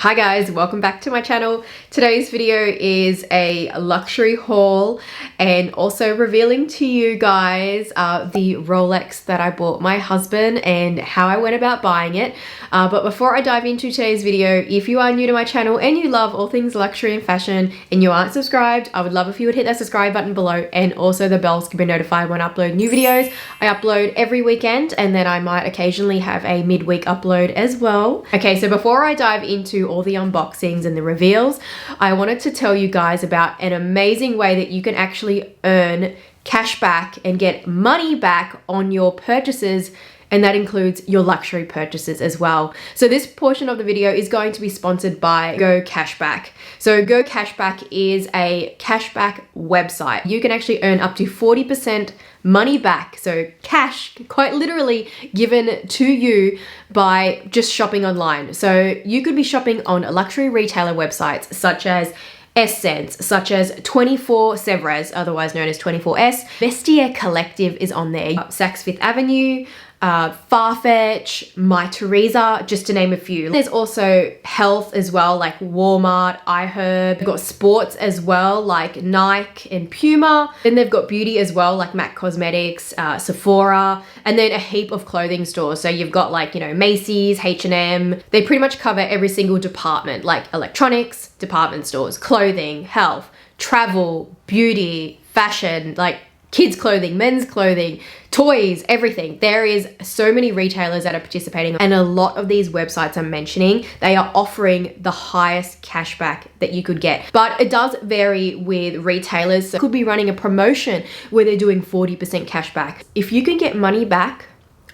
Hi guys, welcome back to my channel. Today's video is a luxury haul and also revealing to you guys the Rolex that I bought my husband and how I went about buying it. But before I dive into today's video, if you are new to my channel and you love all things luxury and fashion and you aren't subscribed, I would love if you would hit that subscribe button below and also the bells can be notified when I upload new videos. I upload every weekend and then I might occasionally have a midweek upload as well. Okay, so before I dive into all the unboxings and the reveals, I wanted to tell you guys about an amazing way that you can actually earn cash back and get money back on your purchases, and that includes your luxury purchases as well. So this portion of the video is going to be sponsored by GoCashBack. So GoCashBack is a cashback website. You can actually earn up to 40% money back, so cash quite literally given to you by just shopping online. So you could be shopping on luxury retailer websites such as Essence, such as 24 Sevres, otherwise known as 24S. Vestiaire Collective is on there. Saks Fifth Avenue, Farfetch, My Teresa, just to name a few. There's also health as well, like Walmart, iHerb. They've got sports as well, like Nike and Puma. Then they've got beauty as well, like MAC Cosmetics, Sephora, and then a heap of clothing stores. So you've got like, Macy's, H&M. They pretty much cover every single department, like electronics, department stores, clothing, health, travel, beauty, fashion, like kids clothing, men's clothing, toys, everything. There is so many retailers that are participating, and a lot of these websites I'm mentioning, they are offering the highest cashback that you could get. But it does vary with retailers. So it could be running a promotion where they're doing 40% cashback. If you can get money back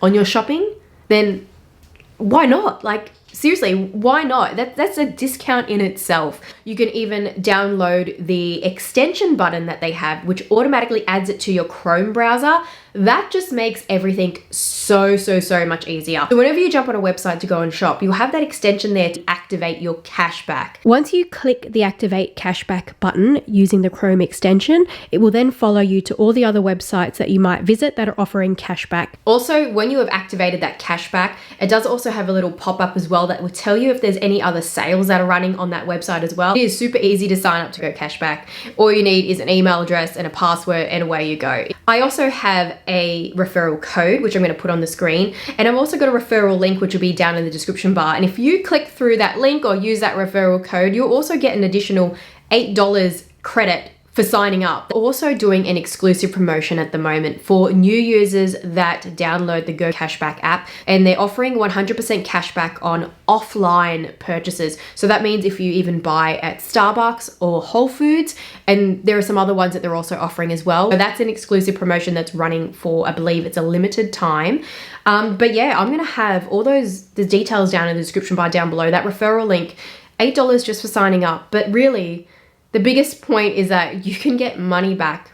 on your shopping, then why not? Like, seriously, why not? That's a discount in itself. You can even download the extension button that they have, which automatically adds it to your Chrome browser. That just makes everything so much easier. So whenever you jump on a website to go and shop, you'll have that extension there to activate your cashback. Once you click the activate cashback button using the Chrome extension, it will then follow you to all the other websites that you might visit that are offering cashback. Also, when you have activated that cashback, it does also have a little pop-up as well that will tell you if there's any other sales that are running on that website as well. It is super easy to sign up to GoCashBack. All you need is an email address and a password and away you go. I also have a referral code, which I'm going to put on the screen. And I've also got a referral link, which will be down in the description bar. And if you click through that link or use that referral code, you'll also get an additional $8 credit for signing up. Also doing an exclusive promotion at the moment for new users that download the GoCashBack app, and they're offering 100% cashback on offline purchases. So that means if you even buy at Starbucks or Whole Foods, and there are some other ones that they're also offering as well. So that's an exclusive promotion that's running for, I believe it's a limited time. But yeah, I'm gonna have all the details down in the description bar down below. That referral link, $8 just for signing up, but really, the biggest point is that you can get money back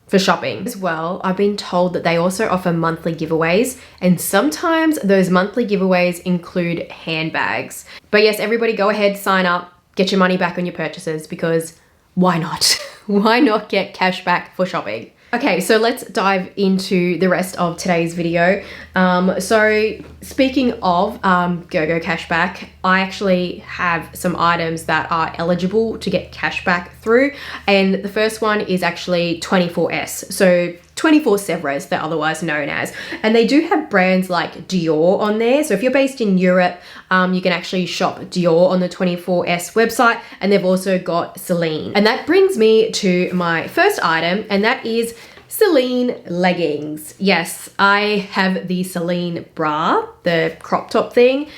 for shopping as well. I've been told that they also offer monthly giveaways, and sometimes those monthly giveaways include handbags. But yes, everybody go ahead, sign up, get your money back on your purchases, because why not? Why not get cash back for shopping? Okay, so let's dive into the rest of today's video. So speaking of GoCashBack, I actually have some items that are eligible to get cash back through. And the first one is actually 24S. So 24 Sevres, they're otherwise known as. And they do have brands like Dior on there. So if you're based in Europe, you can actually shop Dior on the 24S website. And they've also got Celine. And that brings me to my first item, and that is Celine leggings. Yes, I have the Celine bra, the crop top thing,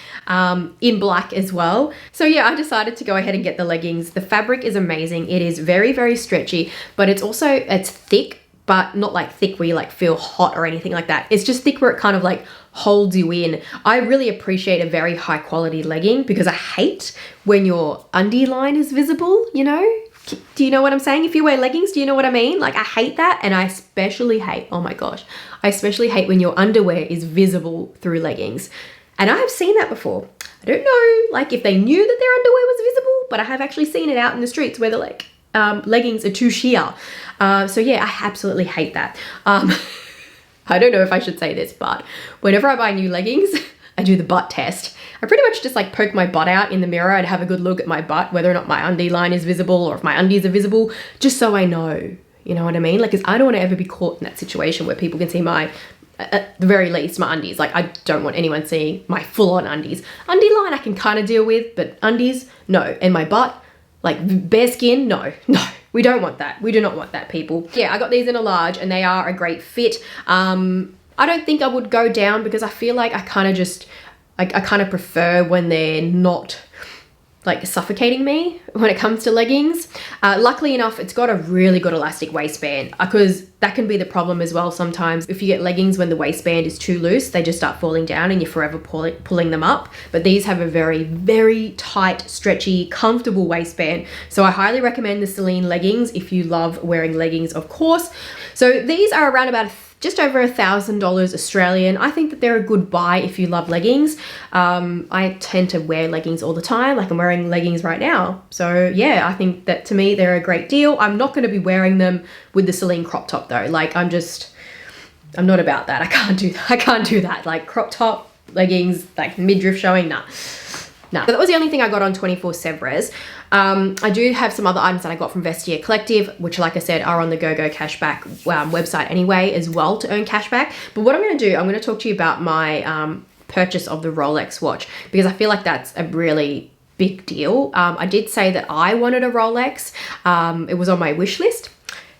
in black as well. So yeah, I decided to go ahead and get the leggings. The fabric is amazing. It is very stretchy, but it's thick, but not like thick where you like feel hot or anything like that. It's just thick where it kind of like holds you in. I really appreciate a very high quality legging because I hate when your undie line is visible, Do you know what I'm saying? If you wear leggings, do you know what I mean? Like, I hate that, and I especially hate, oh my gosh, I especially hate when your underwear is visible through leggings. And I have seen that before. I don't know, like, if they knew that their underwear was visible, but I have actually seen it out in the streets where they're like, leggings are too sheer. So yeah, I absolutely hate that. I don't know if I should say this, but whenever I buy new leggings, I do the butt test. I pretty much just like poke my butt out in the mirror and have a good look at my butt, whether or not my undie line is visible or if my undies are visible, just so I know, you know what I mean? Like, cause I don't want to ever be caught in that situation where people can see my, at the very least, my undies. Like, I don't want anyone seeing my full-on undies. Undie line I can kind of deal with, but undies, no. And my butt, like bare skin, no. We don't want that. We do not want that, people. Yeah, I got these in a large and they are a great fit. I don't think I would go down because I feel like I kind of prefer when they're not like suffocating me when it comes to leggings. Luckily enough, it's got a really good elastic waistband because that can be the problem as well sometimes. If you get leggings when the waistband is too loose, they just start falling down and you're forever pulling them up. But these have a very, very tight, stretchy, comfortable waistband. So I highly recommend the Celine leggings if you love wearing leggings, of course. So these are around about just over $1,000 Australian. I think that they're a good buy if you love leggings. I tend to wear leggings all the time, like I'm wearing leggings right now. So yeah, I think that to me, they're a great deal. I'm not gonna be wearing them with the Celine crop top though. Like I'm not about that. I can't do that. Like crop top, leggings, like midriff showing, nah. So that was the only thing I got on 24 Sevres. I do have some other items that I got from Vestiaire Collective, which like I said, are on the GoCashBack website anyway as well to earn cashback. But what I'm gonna do, I'm gonna talk to you about my purchase of the Rolex watch because I feel like that's a really big deal. I did say that I wanted a Rolex. It was on my wish list.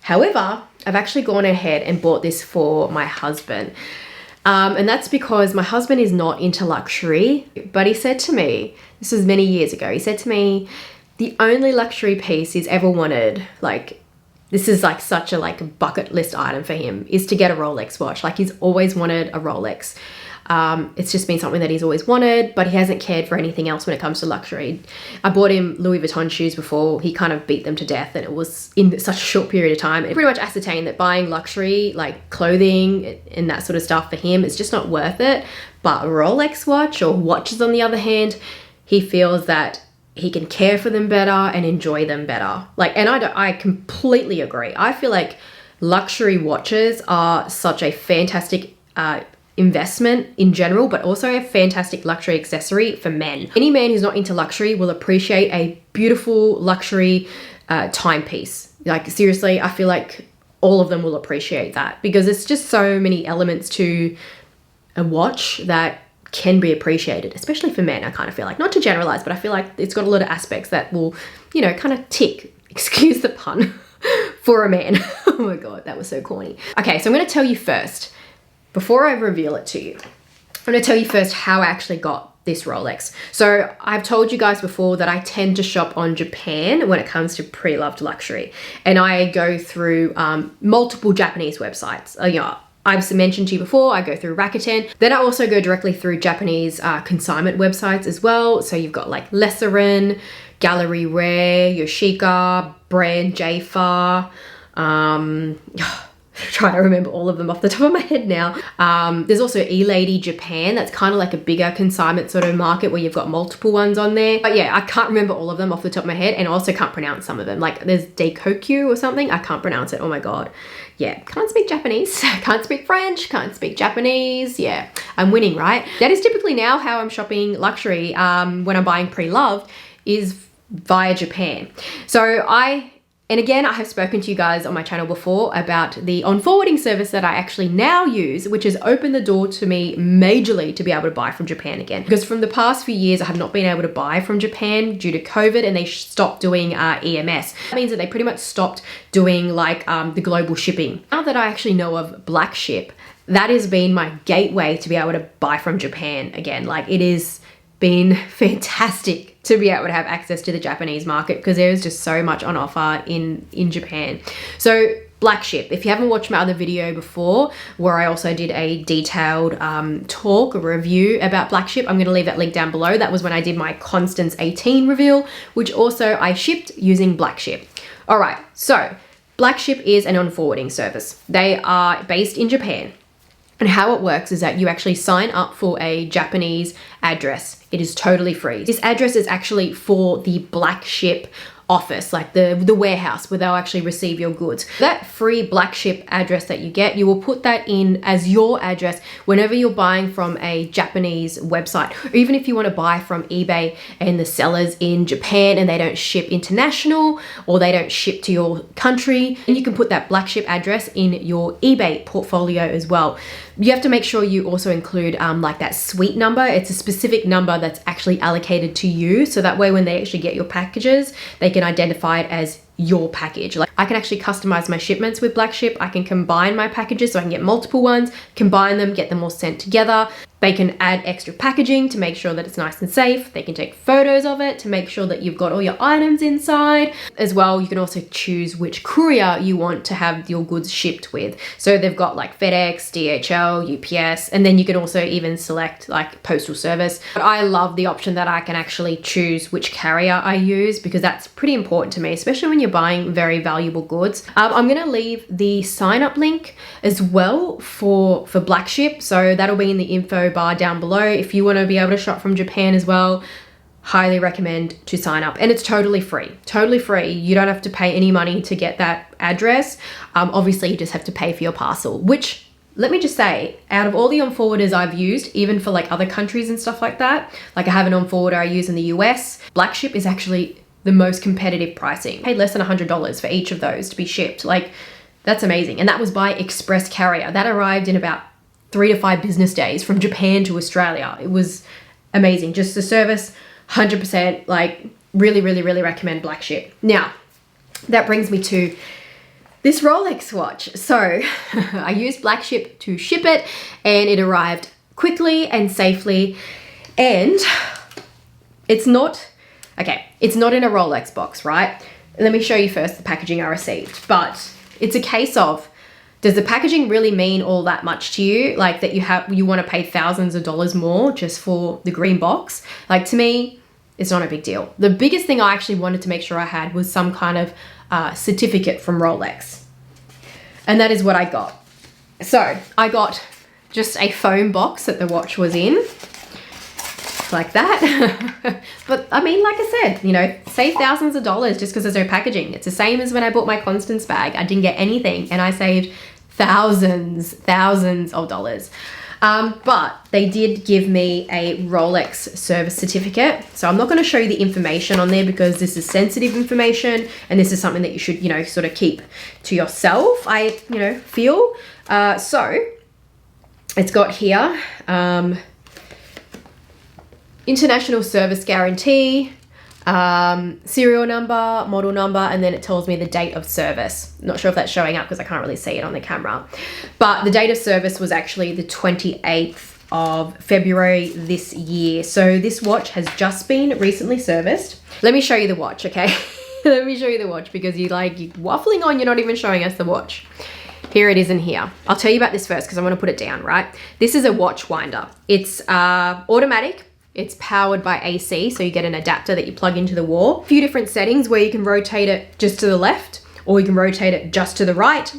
However, I've actually gone ahead and bought this for my husband. And that's because my husband is not into luxury, but he said to me, this was many years ago, he said to me, the only luxury piece he's ever wanted, like this is like such a like bucket list item for him, is to get a Rolex watch. Like he's always wanted a Rolex. It's just been something that he's always wanted, but he hasn't cared for anything else when it comes to luxury. I bought him Louis Vuitton shoes before. He kind of beat them to death and it was in such a short period of time. It pretty much ascertained that buying luxury, like clothing and that sort of stuff for him, it's just not worth it. But a Rolex watch or watches on the other hand, he feels that he can care for them better and enjoy them better. Like, and I completely agree. I feel like luxury watches are such a fantastic, investment in general, but also a fantastic luxury accessory for men. Any man who's not into luxury will appreciate a beautiful luxury timepiece. Like seriously, I feel like all of them will appreciate that because it's just so many elements to a watch that can be appreciated, especially for men. I kind of feel like, not to generalize, but I feel like it's got a lot of aspects that will, you know, kind of tick, excuse the pun, for a man. Oh my God, that was so corny. Okay, so I'm going to tell you first, before I reveal it to you, I'm going to tell you first how I actually got this Rolex. So I've told you guys before that I tend to shop on Japan when it comes to pre-loved luxury. And I go through multiple Japanese websites. You know, I've mentioned to you before, I go through Rakuten. Then I also go directly through Japanese consignment websites as well. So you've got like Lesserin, Gallery Rare, Yoshika, Brand J-Far, trying to remember all of them off the top of my head now. There's also E-Lady Japan. That's kind of like a bigger consignment sort of market where you've got multiple ones on there. But yeah, I can't remember all of them off the top of my head and I also can't pronounce some of them. Like there's Daikokyu or something. I can't pronounce it. Oh my God. Yeah, can't speak Japanese, can't speak French, can't speak Japanese. Yeah, I'm winning, right? That is typically now how I'm shopping luxury when I'm buying pre-loved is via Japan. So and again, I have spoken to you guys on my channel before about the on-forwarding service that I actually now use, which has opened the door to me majorly to be able to buy from Japan again. Because from the past few years, I have not been able to buy from Japan due to COVID and they stopped doing EMS. That means that they pretty much stopped doing like the global shipping. Now that I actually know of Blackship, that has been my gateway to be able to buy from Japan again. Like it has been fantastic to be able to have access to the Japanese market because there is just so much on offer in Japan. So Blackship, if you haven't watched my other video before where I also did a detailed talk or review about Blackship, I'm going to leave that link down below. That was when I did my Constance 18 reveal, which also I shipped using Blackship. All right, so Blackship is an on-forwarding service. They are based in Japan. And how it works is that you actually sign up for a Japanese address. It is totally free. This address is actually for the Blackship office, like the warehouse where they'll actually receive your goods. That free Blackship address that you get, you will put that in as your address whenever you're buying from a Japanese website, or even if you want to buy from eBay and the sellers in Japan and they don't ship international or they don't ship to your country, and you can put that Blackship address in your eBay portfolio as well. You have to make sure you also include like that suite number. It's a specific number that's actually allocated to you, so that way when they actually get your packages, they can identify it as your package. Like I can actually customize my shipments with Blackship. I can combine my packages so I can get multiple ones, combine them, get them all sent together. They can add extra packaging to make sure that it's nice and safe. They can take photos of it to make sure that you've got all your items inside. As well, you can also choose which courier you want to have your goods shipped with. So they've got like FedEx, DHL, UPS, and then you can also even select like postal service. But I love the option that I can actually choose which carrier I use, because that's pretty important to me, especially when you're buying very valuable goods. I'm gonna leave the sign up link as well for Blackship. So that'll be in the info bar down below. If you want to be able to shop from Japan as well, highly recommend to sign up. And it's totally free. You don't have to pay any money to get that address. Obviously you just have to pay for your parcel, which, let me just say, out of all the on-forwarders I've used, even for like other countries and stuff like that, like I have an on-forwarder I use in the US, Blackship is actually the most competitive pricing. I paid less than $100 for each of those to be shipped. Like, that's amazing. And that was by express carrier. That arrived in about 3 to 5 business days from Japan to Australia. It was amazing. Just the service, 100%, like really, really, really recommend Blackship. Now, that brings me to this Rolex watch. So I used Blackship to ship it and it arrived quickly and safely. And it's not, okay, it's not in a Rolex box, right? Let me show you first the packaging I received. But it's a case of, does the packaging really mean all that much to you? Like that you want to pay thousands of dollars more just for the green box? Like, to me, it's not a big deal. The biggest thing I actually wanted to make sure I had was some kind of certificate from Rolex. And that is what I got. So I got just a foam box that the watch was in, like that. But I mean, like I said, you know, save thousands of dollars just because there's no packaging. It's the same as when I bought my Constance bag. I didn't get anything and I saved thousands of dollars. But they did give me a Rolex service certificate. So I'm not going to show you the information on there because this is sensitive information and this is something that you should, you know, sort of keep to yourself, I, you know, feel. So it's got here, international service guarantee, serial number, model number, and then it tells me the date of service. Not sure if that's showing up because I can't really see it on the camera. But the date of service was actually the 28th of February this year. So this watch has just been recently serviced. Let me show you the watch, okay? Let me show you the watch because you're waffling on, you're not even showing us the watch. Here it is in here. I'll tell you about this first because I want to put it down, right? This is a watch winder. It's automatic. It's powered by AC, so you get an adapter that you plug into the wall. A few different settings where you can rotate it just to the left, or you can rotate it just to the right,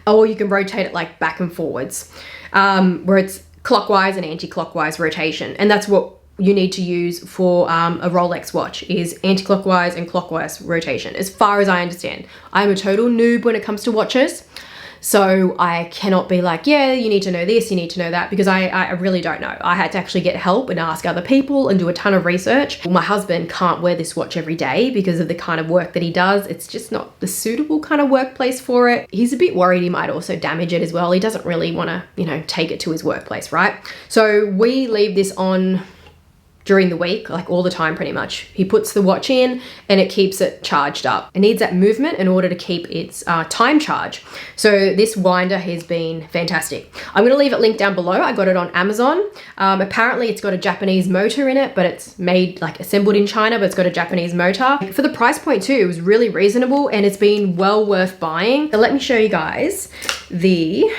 or you can rotate it like back and forwards, where it's clockwise and anti-clockwise rotation. And that's what you need to use for a Rolex watch, is anti-clockwise and clockwise rotation, as far as I understand. I'm a total noob when it comes to watches. So I cannot be like, yeah, you need to know this, you need to know that, because I really don't know. I had to actually get help and ask other people and do a ton of research. My husband can't wear this watch every day because of the kind of work that he does. It's just not the suitable kind of workplace for it. He's a bit worried he might also damage it as well. He doesn't really want to, you know, take it to his workplace, right? So we leave this on during the week, like all the time pretty much. He puts the watch in and it keeps it charged up. It needs that movement in order to keep its time charge. So this winder has been fantastic. I'm gonna leave it linked down below. I got it on Amazon. Apparently it's got a Japanese motor in it, but it's made, like, assembled in China, but it's got a Japanese motor. For the price point too, it was really reasonable and it's been well worth buying. So let me show you guys the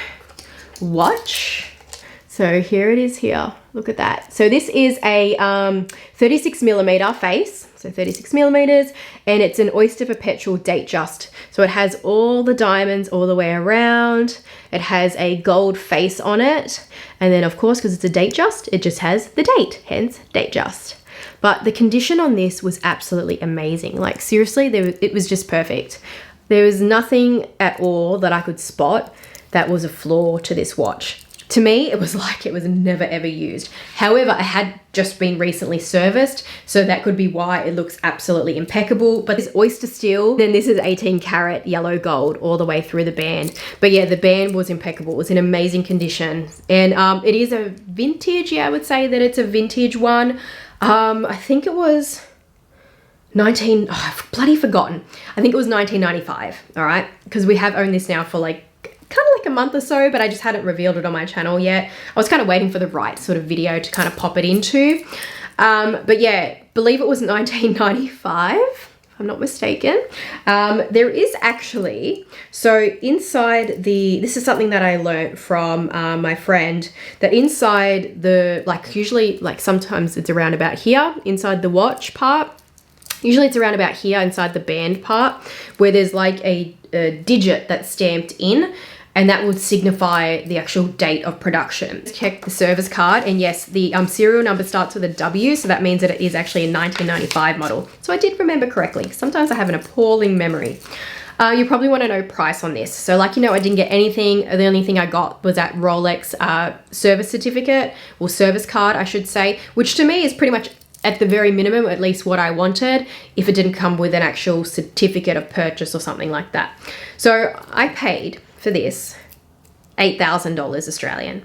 watch. So here it is here. Look at that. So this is a 36 millimeter face, so 36 millimeters, and it's an Oyster Perpetual date just. So it has all the diamonds all the way around. It has a gold face on it. And then of course, because it's a date just, it just has the date, hence date just. but the condition on this was absolutely amazing. Like seriously, it was just perfect. There was nothing at all that I could spot that was a flaw to this watch. To me, it was like it was never ever used. However, it had just been recently serviced, so that could be why it looks absolutely impeccable. But this oyster steel, then this is 18 karat yellow gold all the way through the band. But yeah, the band was impeccable. It was in amazing condition. And it is a vintage, yeah, I would say that it's a vintage one. I think it was I've bloody forgotten. I think it was 1995, all right? Because we have owned this now for like kind of like a month or so, but I just hadn't revealed it on my channel yet. I was kind of waiting for the right sort of video to kind of pop it into. But yeah, believe it was 1995, if I'm not mistaken. There is actually, so inside this is something that I learned from my friend, that inside the, like usually, like sometimes it's around about here, inside the watch part. Usually it's around about here inside the band part where there's like a digit that's stamped in, and that would signify the actual date of production. Check the service card, and yes, the serial number starts with a W, so that means that it is actually a 1995 model. So I did remember correctly. Sometimes I have an appalling memory. You probably want to know price on this. So like, you know, I didn't get anything. The only thing I got was that Rolex service certificate, or service card, I should say, which to me is pretty much at the very minimum, at least what I wanted, if it didn't come with an actual certificate of purchase or something like that. So I paid for this $8,000 Australian.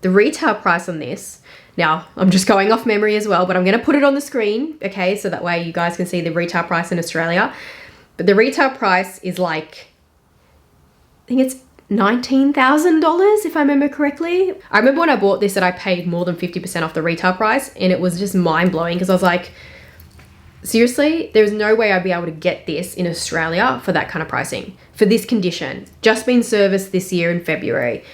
The retail price on this, now I'm just going off memory as well, but I'm going to put it on the screen, okay, so that way you guys can see the retail price in Australia. But the retail price is like, I think it's $19,000 if I remember correctly. I remember when I bought this that I paid more than 50% off the retail price, and it was just mind-blowing because I was like, seriously, there's no way I'd be able to get this in Australia for that kind of pricing, for this condition. Just been serviced this year in February.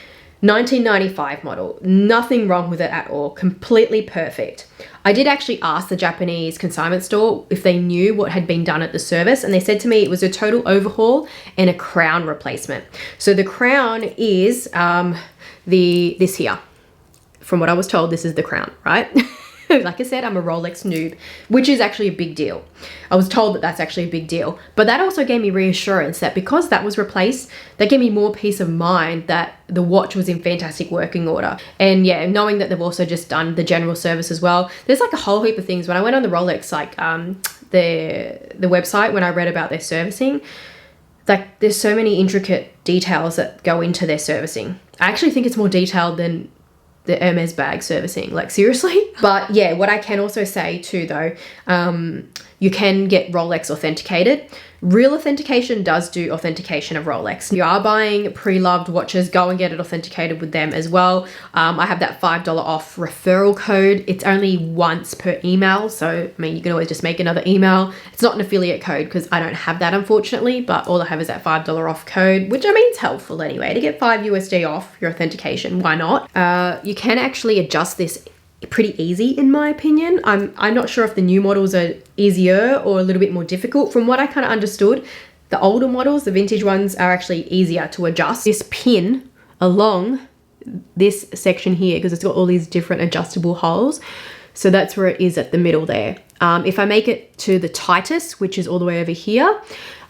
1995 model, nothing wrong with it at all, completely perfect. I did actually ask the Japanese consignment store if they knew what had been done at the service, and they said to me it was a total overhaul and a crown replacement. So the crown is this here. From what I was told, this is the crown, right? Like I said, I'm a Rolex noob, which is actually a big deal. I was told that that's actually a big deal, but that also gave me reassurance that because that was replaced, that gave me more peace of mind that the watch was in fantastic working order. And yeah, knowing that they've also just done the general service as well. There's like a whole heap of things. When I went on the Rolex, like the website, when I read about their servicing, like there's so many intricate details that go into their servicing. I actually think it's more detailed than the Hermes bag servicing, like seriously. But yeah, what I can also say too though, you can get Rolex authenticated. Real Authentication does do authentication of Rolex. If you are buying pre-loved watches, go and get it authenticated with them as well. I have that $5 off referral code. It's only once per email, so I mean you can always just make another email. It's not an affiliate code because I don't have that unfortunately, but all I have is that $5 off code, which I mean is helpful anyway to get $5 USD off your authentication. Why not? You can actually adjust this pretty easy in my opinion. I'm not sure if the new models are easier or a little bit more difficult. From what I kind of understood, the older models, the vintage ones, are actually easier to adjust. This pin along this section here, because it's got all these different adjustable holes, so that's where it is at the middle there. If I make it to the tightest, which is all the way over here,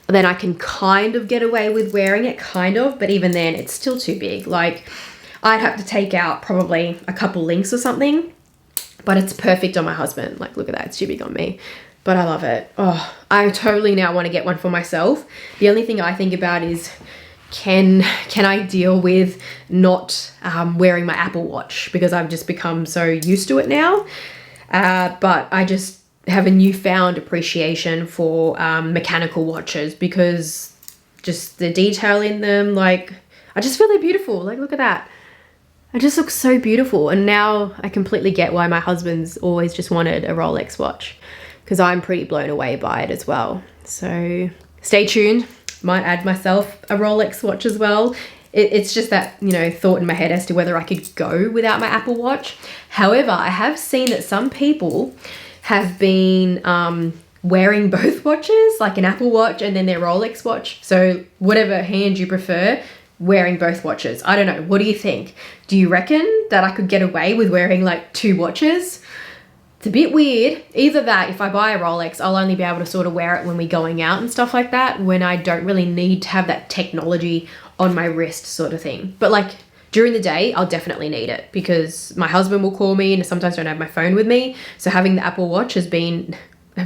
then I can kind of get away with wearing it, kind of, but even then it's still too big. Like I'd have to take out probably a couple links or something. But it's perfect on my husband. Like, look at that, it's too big on me. But I love it. Oh, I totally now want to get one for myself. The only thing I think about is, can I deal with not wearing my Apple Watch? Because I've just become so used to it now. But I just have a newfound appreciation for mechanical watches, because just the detail in them, like, I just feel they're beautiful. Like, look at that. It just looks so beautiful. And now I completely get why my husband's always just wanted a Rolex watch, because I'm pretty blown away by it as well. So stay tuned. Might add myself a Rolex watch as well. It's just that, you know, thought in my head as to whether I could go without my Apple Watch. However, I have seen that some people have been wearing both watches, like an Apple Watch and then their Rolex watch. So whatever hand you prefer, wearing both watches. I don't know. What do you think? Do you reckon that I could get away with wearing like two watches? It's a bit weird. Either that, if I buy a Rolex, I'll only be able to sort of wear it when we're going out and stuff like that, when I don't really need to have that technology on my wrist sort of thing. But like during the day, I'll definitely need it because my husband will call me and I sometimes don't have my phone with me. So having the Apple Watch has been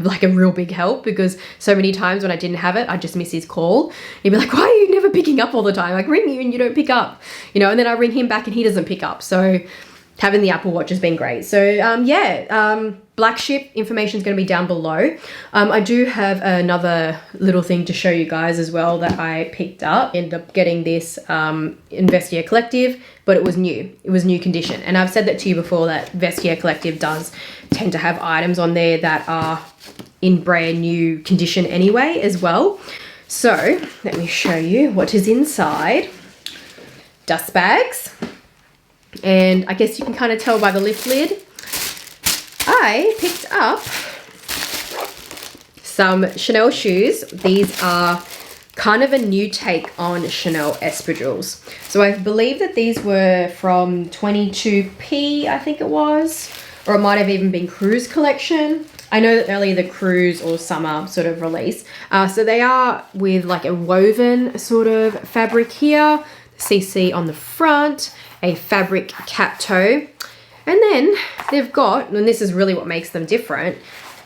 like a real big help, because so many times when I didn't have it, I'd just miss his call. He'd be like, why are you never picking up all the time? Like, ring you and you don't pick up, you know, and then I ring him back and he doesn't pick up. So having the Apple Watch has been great. So Blackship information is going to be down below. I do have another little thing to show you guys as well that I picked up. Ended up getting this Vestiaire Collective, but it was new. It was new condition. And I've said that to you before, that Vestiaire Collective does tend to have items on there that are in brand new condition anyway as well. So let me show you what is inside. Dust bags. And I guess you can kind of tell by the lift lid. I picked up some Chanel shoes. These are kind of a new take on Chanel espadrilles. So I believe that these were from 22P, I think it was, or it might have even been Cruise collection. I know that earlier the Cruise or Summer sort of release. So they are with like a woven sort of fabric here, CC on the front, a fabric cap toe. And then they've got, and this is really what makes them different,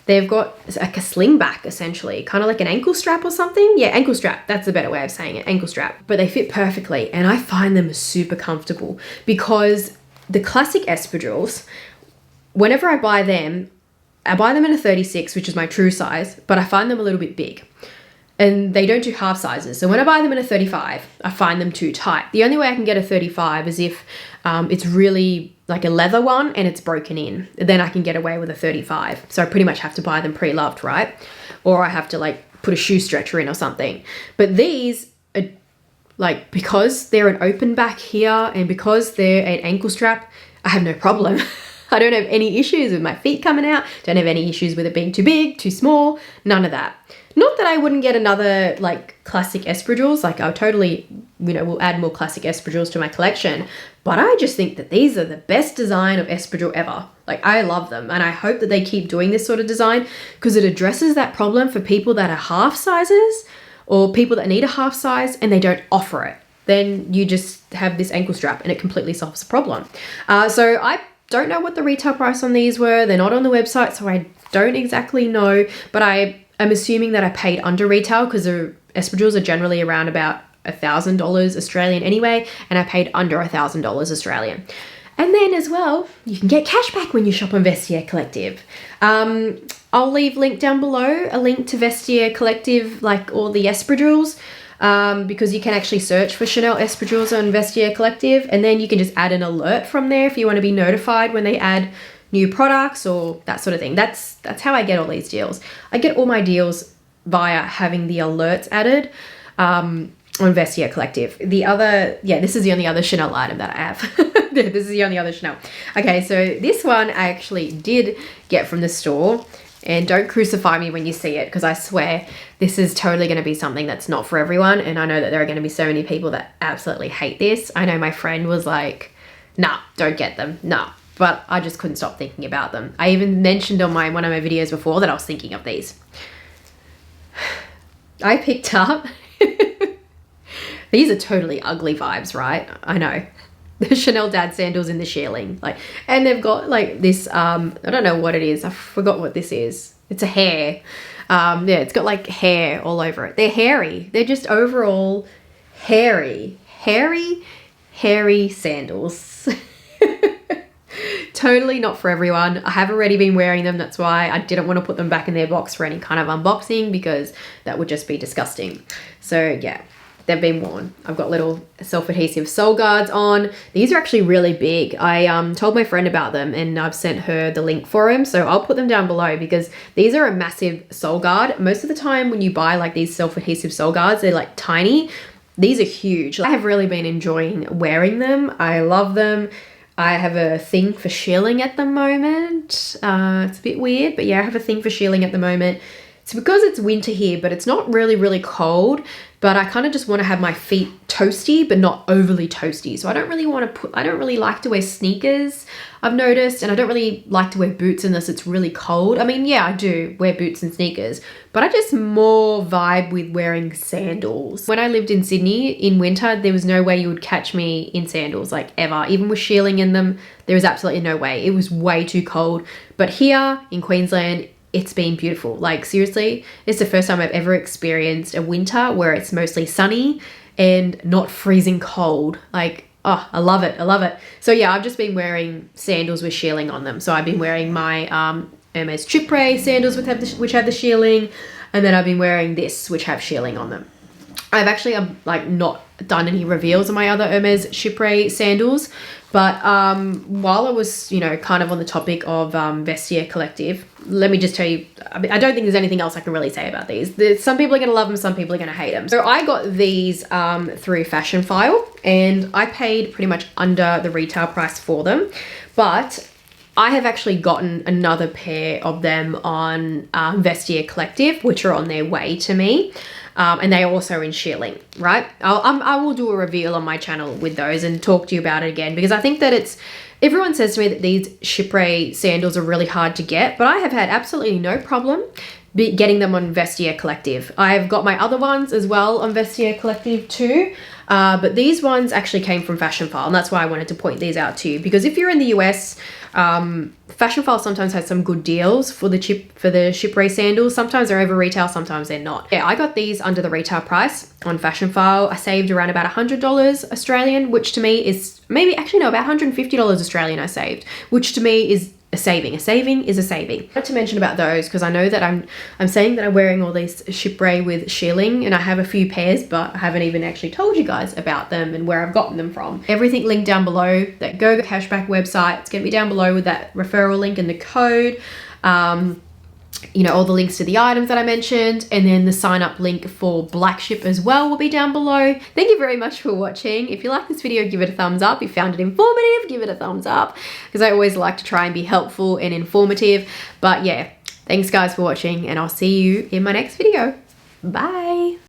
they've got like a sling back essentially, kind of like an ankle strap or something. Yeah, ankle strap, that's a better way of saying it, ankle strap. But they fit perfectly and I find them super comfortable, because the classic espadrilles, whenever I buy them in a 36, which is my true size, but I find them a little bit big. And they don't do half sizes. So when I buy them in a 35, I find them too tight. The only way I can get a 35 is if it's really like a leather one and it's broken in. Then I can get away with a 35. So I pretty much have to buy them pre-loved, right? Or I have to like put a shoe stretcher in or something. But these are like, because they're an open back here and because they're an ankle strap, I have no problem. I don't have any issues with my feet coming out. Don't have any issues with it being too big, too small, none of that. Not that I wouldn't get another like classic espadrilles, like I'll totally, you know, will add more classic espadrilles to my collection, but I just think that these are the best design of espadrille ever. Like I love them and I hope that they keep doing this sort of design, because it addresses that problem for people that are half sizes or people that need a half size and they don't offer it. Then you just have this ankle strap and it completely solves the problem. So I don't know what the retail price on these were. They're not on the website, so I don't exactly know, but I'm assuming that I paid under retail, because the espadrilles are generally around about $1,000 Australian anyway, and I paid under $1,000 Australian. And then as well, you can get cash back when you shop on Vestiaire Collective. I'll leave link down below, a link to Vestiaire Collective, like all the espadrilles, because you can actually search for Chanel espadrilles on Vestiaire Collective, and then you can just add an alert from there if you want to be notified when they add new products or that sort of thing. That's how I get all these deals. I get all my deals via having the alerts added on Vestiaire Collective. This is the only other Chanel item that I have. This is the only other Chanel. Okay, so this one I actually did get from the store, and don't crucify me when you see it, because I swear this is totally going to be something that's not for everyone, and I know that there are going to be so many people that absolutely hate this. I know my friend was like, nah, don't get them, nah. But I just couldn't stop thinking about them. I even mentioned on one of my videos before that I was thinking of these. I picked up, these are totally ugly vibes, right? I know. The Chanel dad sandals in the shearling. And they've got like this, I don't know what it is. I forgot what this is. It's a hair. It's got like hair all over it. They're hairy. They're just overall hairy sandals. Totally not for everyone. I have already been wearing them. That's why I didn't want to put them back in their box for any kind of unboxing, because that would just be disgusting. So yeah, they've been worn. I've got little self-adhesive sole guards on. These are actually really big. I told my friend about them and I've sent her the link for them. So I'll put them down below, because these are a massive sole guard. Most of the time when you buy like these self-adhesive sole guards, they're like tiny. These are huge. I have really been enjoying wearing them. I love them. I have a thing for shearling at the moment. It's a bit weird, but yeah, I have a thing for shearling at the moment. It's because it's winter here, but it's not really, really cold. but I kind of just want to have my feet toasty, but not overly toasty. So I don't really like to wear sneakers, I've noticed, and I don't really like to wear boots unless it's really cold. I mean, yeah, I do wear boots and sneakers, but I just more vibe with wearing sandals. When I lived in Sydney in winter, there was no way you would catch me in sandals, like ever. Even with shearling in them, there was absolutely no way. It was way too cold. But here in Queensland, it's been beautiful. Like seriously, it's the first time I've ever experienced a winter where it's mostly sunny and not freezing cold. Like, oh, I love it. I love it. So yeah, I've just been wearing sandals with shearling on them. So I've been wearing my Hermes sandals which have the shearling, and then I've been wearing this, which have shearling on them. I've actually like not done any reveals on my other Hermes sandals, but while I was, you know, kind of on the topic of Vestiaire Collective, let me just tell you, I don't think there's anything else I can really say about these. Some people are going to love them, some people are going to hate them. So I got these through Fashion File, and I paid pretty much under the retail price for them, but I have actually gotten another pair of them on Vestiaire Collective, which are on their way to me. And they are also in shearling, right? I will do a reveal on my channel with those and talk to you about it again, because I think that everyone says to me that these Chypre sandals are really hard to get, but I have had absolutely no problem getting them on Vestiaire Collective. I've got my other ones as well on Vestiaire Collective too, but these ones actually came from Fashion File, and that's why I wanted to point these out to you, because if you're in the US, Fashion File sometimes has some good deals for the Chypre sandals. Sometimes they're over retail, sometimes they're not. Yeah, I got these under the retail price on Fashion File. I saved around about $100 Australian, which to me is about $150 Australian I saved, which to me is a saving. A saving is a saving. I wanted to mention about those because I know that I'm saying that I'm wearing all these Chypre with shearling, and I have a few pairs, but I haven't even actually told you guys about them and where I've gotten them from. Everything linked down below. That GoCashBack website, it's going to be down below with that referral link and the code. You know, all the links to the items that I mentioned, and then the sign up link for Blackship as well will be down below. Thank you very much for watching. If you like this video, give it a thumbs up. If you found it informative, give it a thumbs up, because I always like to try and be helpful and informative. But yeah, thanks guys for watching, and I'll see you in my next video. Bye.